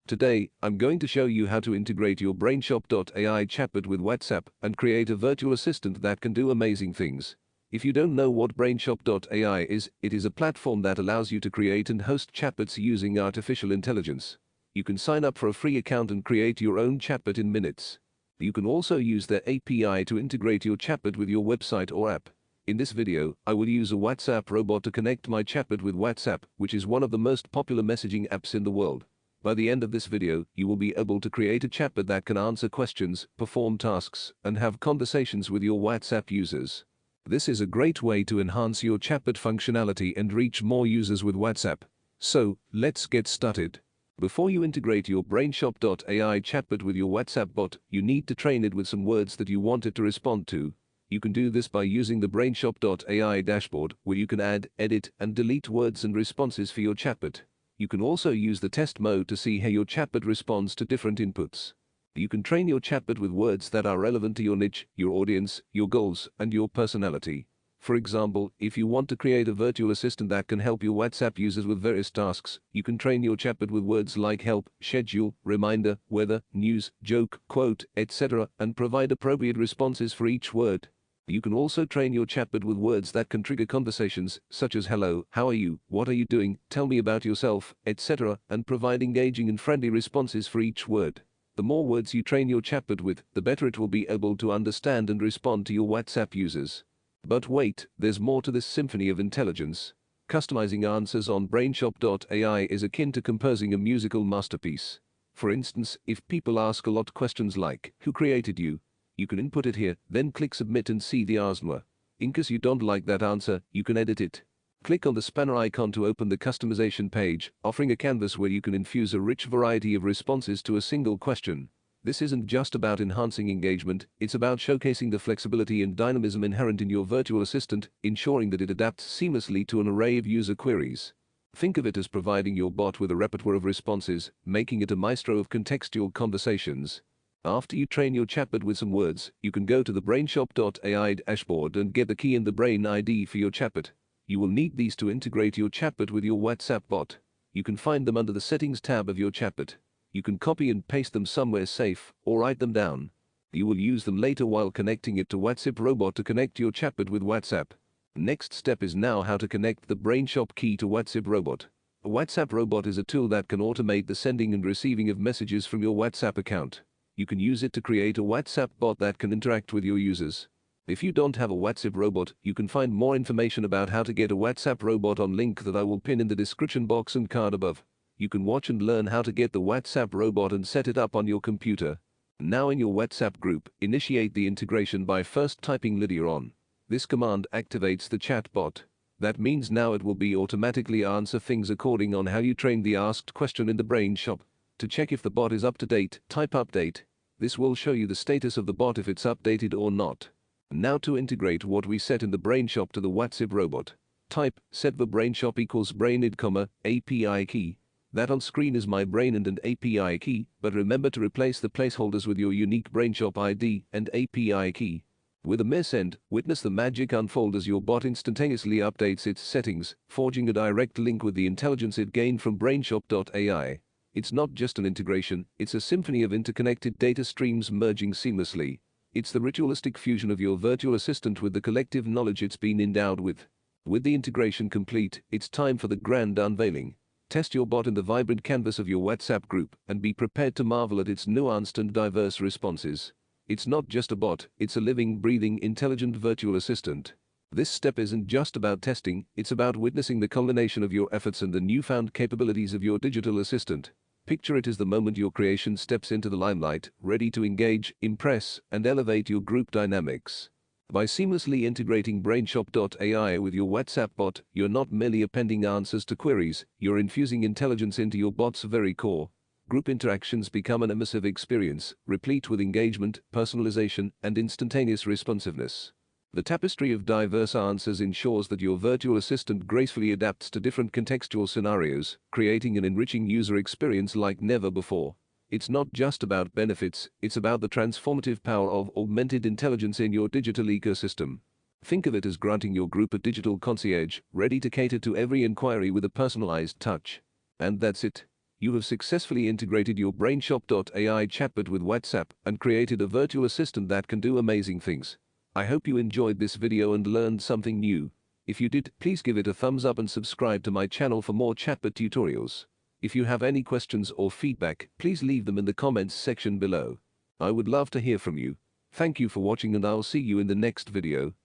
Today, I'm going to show you how to integrate your Brainshop.ai chatbot with WhatsApp and create a virtual assistant that can do amazing things. If you don't know what Brainshop.ai is, it is a platform that allows you to create and host chatbots using artificial intelligence. You can sign up for a free account and create your own chatbot in minutes. You can also use their API to integrate your chatbot with your website or app. In this video, I will use a WhatsApp robot to connect my chatbot with WhatsApp, which is one of the most popular messaging apps in the world. By the end of this video, you will be able to create a chatbot that can answer questions, perform tasks, and have conversations with your WhatsApp users. This is a great way to enhance your chatbot functionality and reach more users with WhatsApp. So, let's get started. Before you integrate your Brainshop.ai chatbot with your WhatsApp bot, you need to train it with some words that you want it to respond to. You can do this by using the Brainshop.ai dashboard, where you can add, edit, and delete words and responses for your chatbot. You can also use the test mode to see how your chatbot responds to different inputs. You can train your chatbot with words that are relevant to your niche, your audience, your goals, and your personality. For example, if you want to create a virtual assistant that can help your WhatsApp users with various tasks, you can train your chatbot with words like help, schedule, reminder, weather, news, joke, quote, etc., and provide appropriate responses for each word. You can also train your chatbot with words that can trigger conversations, such as hello, how are you, what are you doing, tell me about yourself, etc., and provide engaging and friendly responses for each word. The more words you train your chatbot with, the better it will be able to understand and respond to your WhatsApp users. But wait, there's more to this symphony of intelligence. Customizing answers on Brainshop.ai is akin to composing a musical masterpiece. For instance, if people ask a lot of questions like, who created you? You can input it here, then click submit and see the answer. In case you don't like that answer, you can edit it. Click on the spanner icon to open the customization page, offering a canvas where you can infuse a rich variety of responses to a single question. This isn't just about enhancing engagement, it's about showcasing the flexibility and dynamism inherent in your virtual assistant, ensuring that it adapts seamlessly to an array of user queries. Think of it as providing your bot with a repertoire of responses, making it a maestro of contextual conversations. After you train your chatbot with some words, you can go to the Brainshop.ai dashboard and get the key and the Brain ID for your chatbot. You will need these to integrate your chatbot with your WhatsApp bot. You can find them under the Settings tab of your chatbot. You can copy and paste them somewhere safe, or write them down. You will use them later while connecting it to WhatsApp robot to connect your chatbot with WhatsApp. Next step is now how to connect the Brainshop key to WhatsApp robot. A WhatsApp robot is a tool that can automate the sending and receiving of messages from your WhatsApp account. You can use it to create a WhatsApp bot that can interact with your users. If you don't have a WhatsApp robot, you can find more information about how to get a WhatsApp robot on link that I will pin in the description box and card above. You can watch and learn how to get the WhatsApp robot and set it up on your computer. Now in your WhatsApp group, initiate the integration by first typing Lydia on. This command activates the chat bot. That means now it will be automatically answer things according on how you trained the asked question in the Brainshop. To check if the bot is up to date, type update. This will show you the status of the bot if it's updated or not. Now to integrate what we set in the Brainshop to the WhatsApp robot. Type set the Brainshop equals brainid, API key. That on screen is my brainid and API key, but remember to replace the placeholders with your unique Brainshop ID and API key. With a mere send, witness the magic unfold as your bot instantaneously updates its settings, forging a direct link with the intelligence it gained from Brainshop.ai. It's not just an integration, it's a symphony of interconnected data streams merging seamlessly. It's the ritualistic fusion of your virtual assistant with the collective knowledge it's been endowed with. With the integration complete, it's time for the grand unveiling. Test your bot in the vibrant canvas of your WhatsApp group and be prepared to marvel at its nuanced and diverse responses. It's not just a bot, it's a living, breathing, intelligent virtual assistant. This step isn't just about testing, it's about witnessing the culmination of your efforts and the newfound capabilities of your digital assistant. Picture it as the moment your creation steps into the limelight, ready to engage, impress, and elevate your group dynamics. By seamlessly integrating Brainshop.ai with your WhatsApp bot, you're not merely appending answers to queries, you're infusing intelligence into your bot's very core. Group interactions become an immersive experience, replete with engagement, personalization, and instantaneous responsiveness. The tapestry of diverse answers ensures that your virtual assistant gracefully adapts to different contextual scenarios, creating an enriching user experience like never before. It's not just about benefits, it's about the transformative power of augmented intelligence in your digital ecosystem. Think of it as granting your group a digital concierge, ready to cater to every inquiry with a personalized touch. And that's it. You have successfully integrated your Brainshop.ai chatbot with WhatsApp and created a virtual assistant that can do amazing things. I hope you enjoyed this video and learned something new. If you did, please give it a thumbs up and subscribe to my channel for more chatbot tutorials. If you have any questions or feedback, please leave them in the comments section below. I would love to hear from you. Thank you for watching and I'll see you in the next video.